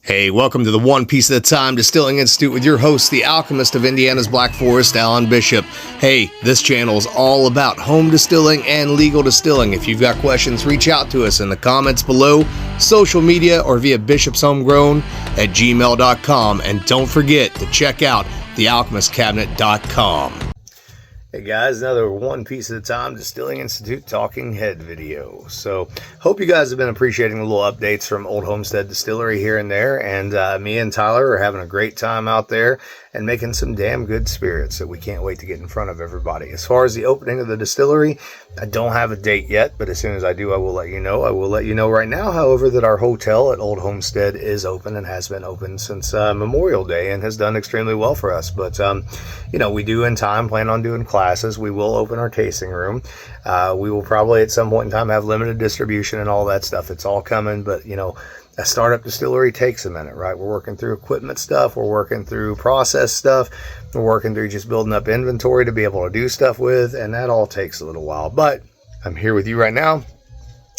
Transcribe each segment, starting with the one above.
Hey, welcome to the One Piece at a Time Distilling Institute with your host, the alchemist of Indiana's Black Forest, Alan Bishop. Hey, this channel is all about home distilling and legal distilling. If you've got questions, reach out to us in the comments below, social media, or via bishopshomegrown@gmail.com. And don't forget to check out thealchemistcabinet.com. Hey guys, another One Piece at a Time Distilling Institute talking head video. So, hope you guys have been appreciating the little updates from Old Homestead Distillery here and there. And me and Tyler are having a great time out there and making some damn good spirits that we can't wait to get in front of everybody. As far as the opening of the distillery, I don't have a date yet, but as soon as I do, I will let you know. I will let you know right now, however, that our hotel at Old Homestead is open and has been open since Memorial Day and has done extremely well for us. But, you know, we do in time plan on doing classes. We will open our tasting room. We will probably at some point in time have limited distribution and all that stuff. It's all coming, but, you know, a startup distillery takes a minute, right? We're working through equipment stuff. We're working through process stuff. We're working through just building up inventory to be able to do stuff with, and that all takes a little while. But I'm here with you right now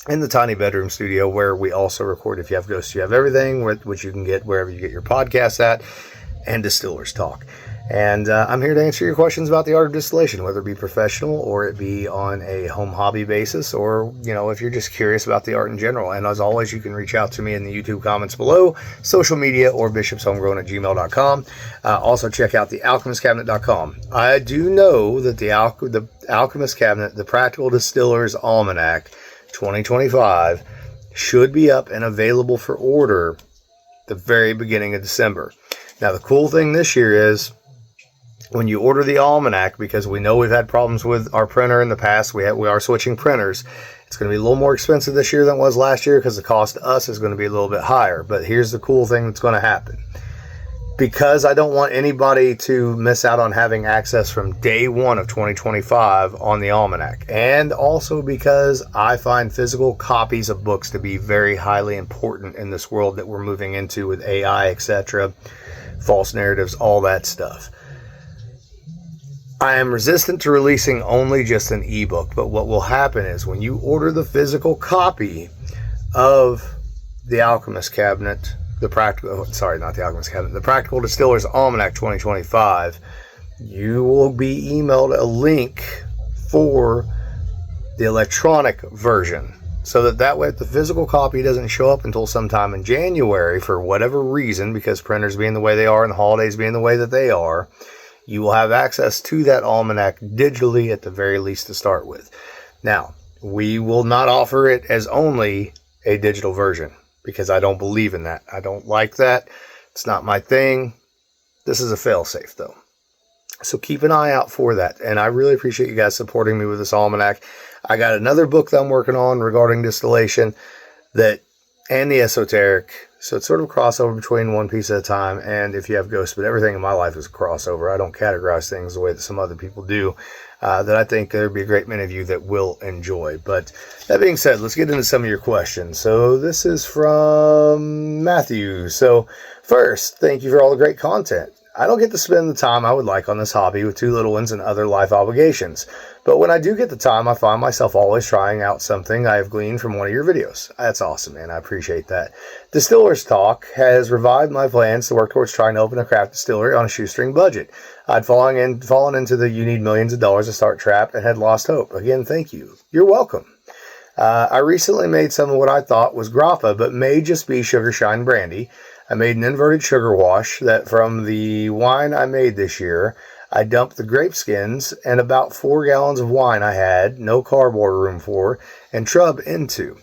in the tiny bedroom studio where we also record If You Have Ghosts, You Have Everything, which you can get wherever you get your podcasts at, and Distillers Talk. And I'm here to answer your questions about the art of distillation, whether it be professional or it be on a home hobby basis, or, you know, if you're just curious about the art in general. And as always, you can reach out to me in the YouTube comments below, social media, or bishopshomegrown@gmail.com. Also, check out thealchemistcabinet.com. I do know that the Alchemist Cabinet, the Practical Distiller's Almanac 2025, should be up and available for order the very beginning of December. Now, the cool thing this year is, when you order the almanac, because we know we've had problems with our printer in the past, we are switching printers. It's going to be a little more expensive this year than it was last year because the cost to us is going to be a little bit higher. But here's the cool thing that's going to happen. Because I don't want anybody to miss out on having access from day one of 2025 on the almanac, and also because I find physical copies of books to be very highly important in this world that we're moving into with AI, etc., false narratives, all that stuff. I am resistant to releasing only just an ebook, but what will happen is when you order the physical copy of the Alchemist Cabinet, the Practical Distiller's Almanac 2025, you will be emailed a link for the electronic version, so that way if the physical copy doesn't show up until sometime in January for whatever reason, because printers being the way they are and the holidays being the way that they are, you will have access to that almanac digitally at the very least to start with. Now, we will not offer it as only a digital version because I don't believe in that. I don't like that. It's not my thing. This is a fail-safe though. So keep an eye out for that. And I really appreciate you guys supporting me with this almanac. I got another book that I'm working on regarding distillation and the esoteric. So it's sort of a crossover between One Piece at a Time and If You Have Ghosts, but everything in my life is a crossover. I don't categorize things the way that some other people do, that I think there'd be a great many of you that will enjoy. But that being said, let's get into some of your questions. So this is from Matthew. So first, thank you for all the great content. I don't get to spend the time I would like on this hobby with two little ones and other life obligations. But when I do get the time, I find myself always trying out something I have gleaned from one of your videos. That's awesome, man. I appreciate that. Distillers Talk has revived my plans to work towards trying to open a craft distillery on a shoestring budget. I'd fallen into the you need millions of dollars to start trap and had lost hope. Again, thank you. You're welcome. I recently made some of what I thought was grappa, but may just be sugar shine brandy. I made an inverted sugar wash that from the wine I made this year. I dumped the grape skins and about 4 gallons of wine I had, no cardboard room for, and trub into.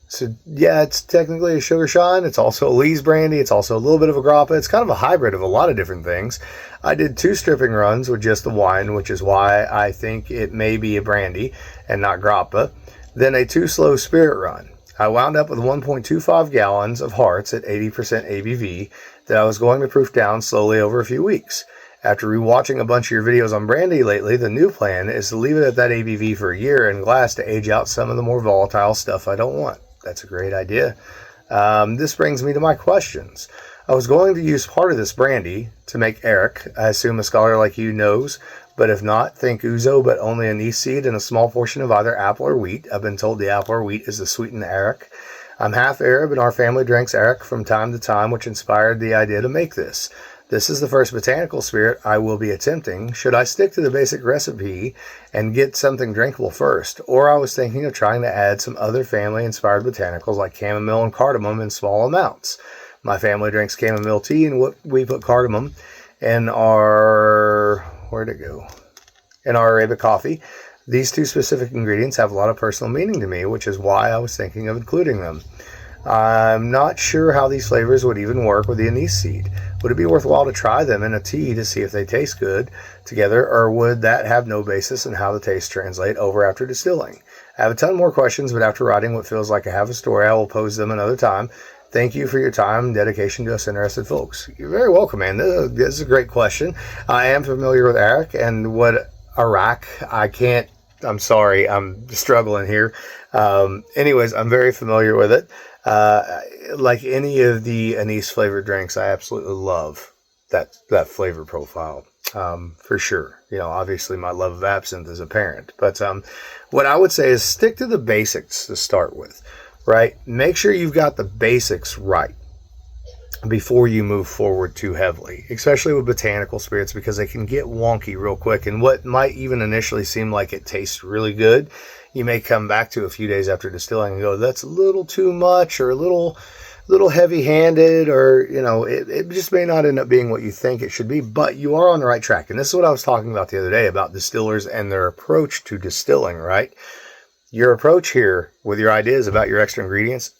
So yeah, it's technically a sugar shine. It's also a Lee's brandy. It's also a little bit of a grappa. It's kind of a hybrid of a lot of different things. I did 2 stripping runs with just the wine, which is why I think it may be a brandy and not grappa. Then a 2 slow spirit run. I wound up with 1.25 gallons of hearts at 80% ABV that I was going to proof down slowly over a few weeks. After rewatching a bunch of your videos on brandy lately, the new plan is to leave it at that ABV for a year in glass to age out some of the more volatile stuff I don't want. That's a great idea. This brings me to my questions. I was going to use part of this brandy to make Eric. I assume a scholar like you knows, but if not, think ouzo, but only anise seed and a small portion of either apple or wheat. I've been told the apple or wheat is the sweetened Eric. I'm half Arab and our family drinks arak from time to time, which inspired the idea to make this. This is the first botanical spirit I will be attempting. Should I stick to the basic recipe and get something drinkable first? Or I was thinking of trying to add some other family-inspired botanicals like chamomile and cardamom in small amounts. My family drinks chamomile tea and we put cardamom in our... where'd it go? In our Arabic coffee. These two specific ingredients have a lot of personal meaning to me, which is why I was thinking of including them. I'm not sure how these flavors would even work with the anise seed. Would it be worthwhile to try them in a tea to see if they taste good together, or would that have no basis in how the taste translate over after distilling? I have a ton more questions, but after writing what feels like I have a story, I will pose them another time. Thank you for your time and dedication to us interested folks. You're very welcome, man. This is a great question. I am familiar with arak and what arak, I'm sorry, I'm struggling here. Anyways, I'm very familiar with it. Like any of the anise flavored drinks, I absolutely love that flavor profile, for sure. You know, obviously my love of absinthe is apparent, but, what I would say is stick to the basics to start with, right? Make sure you've got the basics right before you move forward too heavily, especially with botanical spirits, because they can get wonky real quick. And what might even initially seem like it tastes really good, you may come back to a few days after distilling and go, that's a little too much, or a little heavy-handed, or, you know, it just may not end up being what you think it should be, but you are on the right track. And this is what I was talking about the other day about distillers and their approach to distilling, right? Your approach here with your ideas about your extra ingredients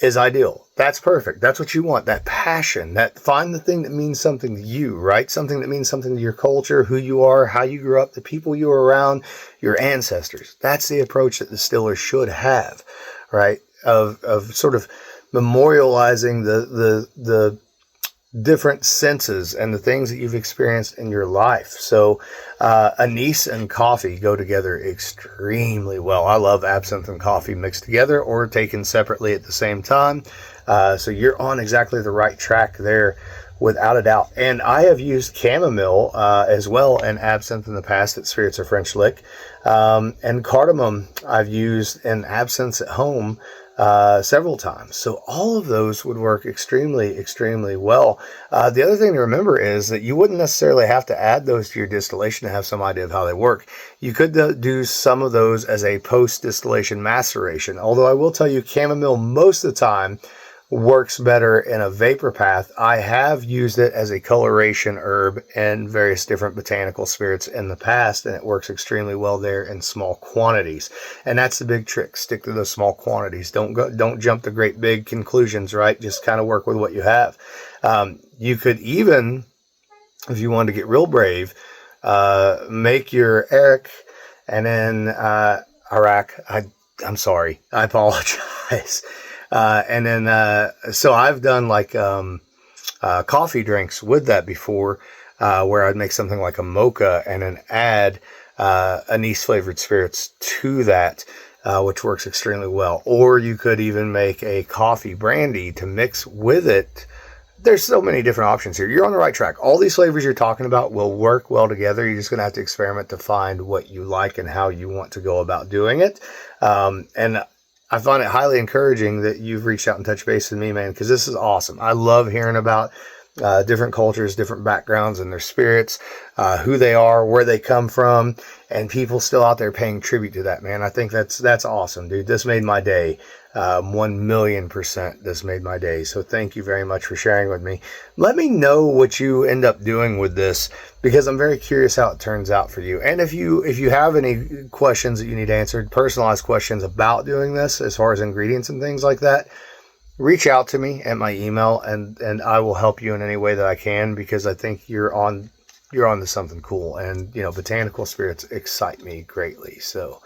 is ideal. That's perfect. That's what you want. That passion, that find the thing that means something to you, right? Something that means something to your culture, who you are, how you grew up, the people you were around, your ancestors. That's the approach that distillers should have, right? Of sort of memorializing the different senses and the things that you've experienced in your life. So anise and coffee go together extremely well. I love absinthe and coffee mixed together or taken separately at the same time. So you're on exactly the right track there, without a doubt. And I have used chamomile as well in absinthe in the past at Spirits of French Lick. And cardamom I've used in absinthe at home several times. So all of those would work extremely, extremely well. The other thing to remember is that you wouldn't necessarily have to add those to your distillation to have some idea of how they work. You could do some of those as a post-distillation maceration. Although I will tell you, chamomile most of the time works better in a vapor path. I have used it as a coloration herb in various different botanical spirits in the past, and it works extremely well there in small quantities. And that's the big trick. Stick to those small quantities. Don't jump to great big conclusions, right? Just kind of work with what you have. You could even, if you wanted to get real brave, make your arak and then arak. I'm sorry. I apologize. And then, so I've done like, coffee drinks with that before, where I'd make something like a mocha and then add, anise flavored spirits to that, which works extremely well. Or you could even make a coffee brandy to mix with it. There's so many different options here. You're on the right track. All these flavors you're talking about will work well together. You're just going to have to experiment to find what you like and how you want to go about doing it. And I find it highly encouraging that you've reached out and touched base with me, man, because this is awesome. I love hearing about different cultures, different backgrounds and their spirits, who they are, where they come from, and people still out there paying tribute to that, man. I think that's awesome, dude. This made my day. 1,000,000% this made my day. So thank you very much for sharing with me. Let me know what you end up doing with this, because I'm very curious how it turns out for you. And if you have any questions that you need answered, personalized questions about doing this as far as ingredients and things like that, reach out to me at my email and I will help you in any way that I can, because I think you're on to something cool. And, you know, botanical spirits excite me greatly. So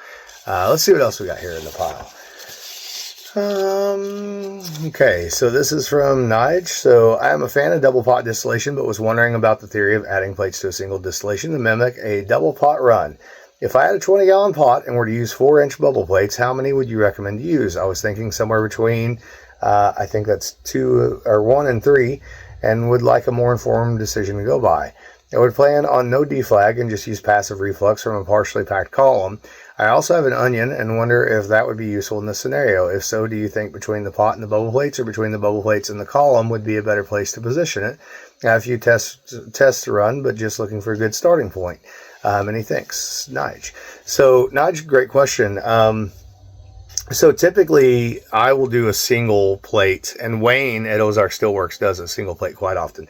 let's see what else we got here in the pile. Okay, so this is from Nige. So I am a fan of double pot distillation, but was wondering about the theory of adding plates to a single distillation to mimic a double pot run. If I had a 20-gallon pot and were to use 4-inch bubble plates, how many would you recommend to use? I was thinking somewhere between, I think that's 1 and 3, and would like a more informed decision to go by. I would plan on no deflag and just use passive reflux from a partially packed column. I also have an onion and wonder if that would be useful in this scenario. If so, do you think between the pot and the bubble plates or between the bubble plates and the column would be a better place to position it? I have a few tests to run, but just looking for a good starting point. Many thanks, Nige. So, Nige, great question. So typically, I will do a single plate, and Wayne at Ozark Steelworks does a single plate quite often.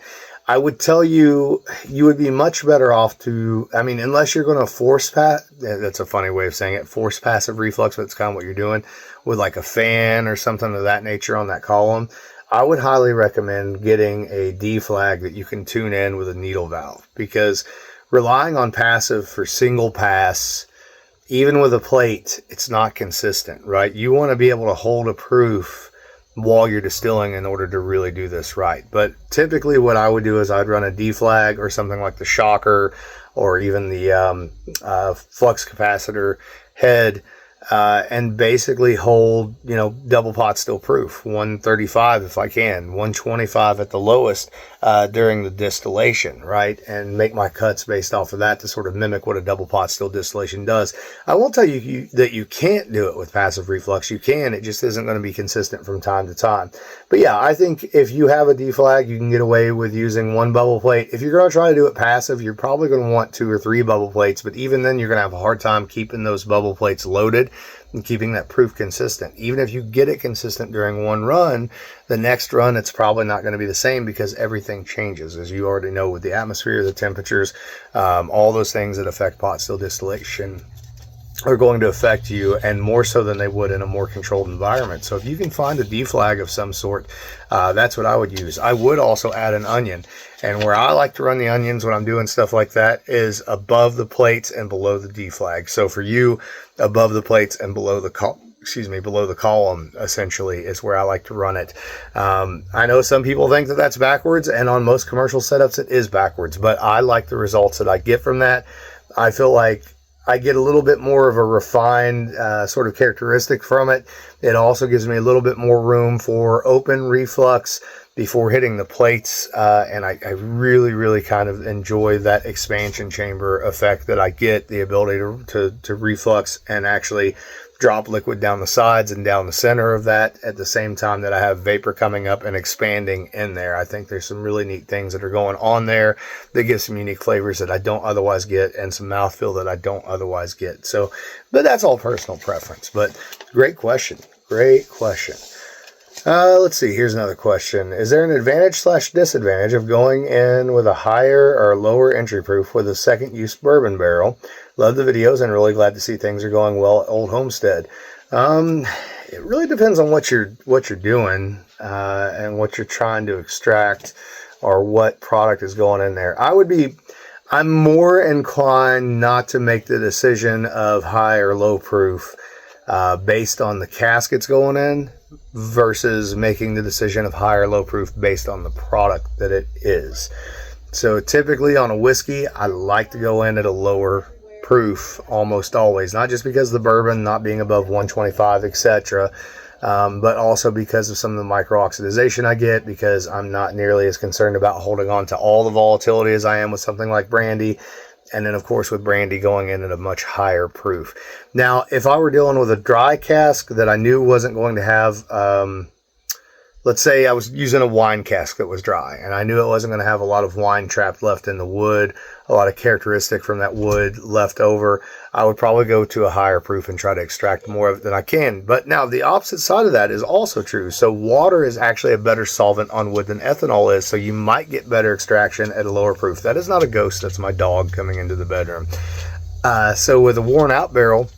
I would tell you, you would be much better off to, I mean, unless you're going to force that's a funny way of saying it, force passive reflux, but it's kind of what you're doing with like a fan or something of that nature on that column. I would highly recommend getting a D flag that you can tune in with a needle valve, because relying on passive for single pass, even with a plate, it's not consistent, right? You want to be able to hold a proof while you're distilling in order to really do this right. But typically what I would do is I'd run a D flag or something like the shocker or even the flux capacitor head, and basically hold, double pot still proof, 135 if I can, 125 at the lowest during the distillation, right? And make my cuts based off of that to sort of mimic what a double pot still distillation does. I won't tell you that you can't do it with passive reflux. You can, it just isn't going to be consistent from time to time. But yeah, I think if you have a D flag, you can get away with using one bubble plate. If you're going to try to do it passive, you're probably going to want 2 or 3 bubble plates, but even then you're going to have a hard time keeping those bubble plates loaded and keeping that proof consistent. Even if you get it consistent during one run, the next run it's probably not going to be the same because everything changes, as you already know, with the atmosphere, the temperatures, all those things that affect pot still distillation are going to affect you, and more so than they would in a more controlled environment. So if you can find a D flag of some sort, that's what I would use. I would also add an onion, and where I like to run the onions when I'm doing stuff like that is above the plates and below the D flag. So for you, above the plates and below the column essentially is where I like to run it. I know some people think that that's backwards, and on most commercial setups it is backwards, but I like the results that I get from that. I feel like I get a little bit more of a refined sort of characteristic from it. It also gives me a little bit more room for open reflux before hitting the plates, and I really, really kind of enjoy that expansion chamber effect that I get, the ability to reflux and actually drop liquid down the sides and down the center of that at the same time that I have vapor coming up and expanding in there. I think there's some really neat things that are going on there that give some unique flavors that I don't otherwise get and some mouthfeel that I don't otherwise get. So, but that's all personal preference. But great question. Great question. Let's see. Here's another question. Is there an advantage/disadvantage of going in with a higher or lower entry proof with a second use bourbon barrel? Love the videos and really glad to see things are going well at Old Homestead. It really depends on what you're doing and what you're trying to extract or what product is going in there. I'm more inclined not to make the decision of high or low proof based on the caskets going in versus making the decision of high or low proof based on the product that it is. So typically on a whiskey, I like to go in at a lower proof almost always, not just because of the bourbon not being above 125, etc., but also because of some of the micro-oxidization I get, because I'm not nearly as concerned about holding on to all the volatility as I am with something like brandy. And then, of course, with brandy going in at a much higher proof. Now, if I were dealing with a dry cask that I knew wasn't going to have, let's say I was using a wine cask that was dry, and I knew it wasn't going to have a lot of wine trapped left in the wood, a lot of characteristic from that wood left over, I would probably go to a higher proof and try to extract more of it than I can. But now the opposite side of that is also true. So water is actually a better solvent on wood than ethanol is, so you might get better extraction at a lower proof. That is not a ghost, that's my dog coming into the bedroom. So with a worn out barrel,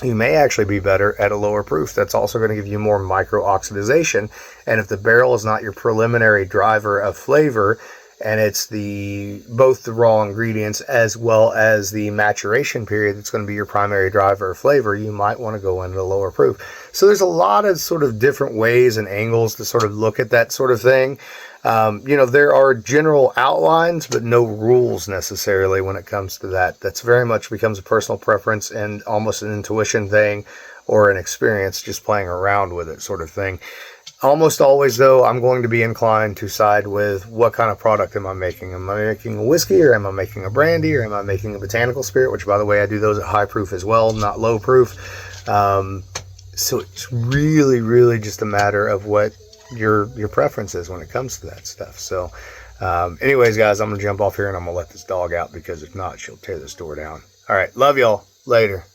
you may actually be better at a lower proof. That's also going to give you more micro-oxidization. And if the barrel is not your preliminary driver of flavor, and it's both the raw ingredients as well as the maturation period that's going to be your primary driver of flavor, you might want to go into a lower proof. So there's a lot of sort of different ways and angles to sort of look at that sort of thing. There are general outlines, but no rules necessarily when it comes to that. That's very much becomes a personal preference and almost an intuition thing or an experience just playing around with it sort of thing. Almost always, though, I'm going to be inclined to side with what kind of product am I making. Am I making a whiskey, or am I making a brandy, or am I making a botanical spirit, which, by the way, I do those at high proof as well, not low proof. So it's really, really just a matter of what your preference is when it comes to that stuff. So anyways, guys, I'm going to jump off here and I'm going to let this dog out, because if not, she'll tear this door down. All right. Love y'all. Later.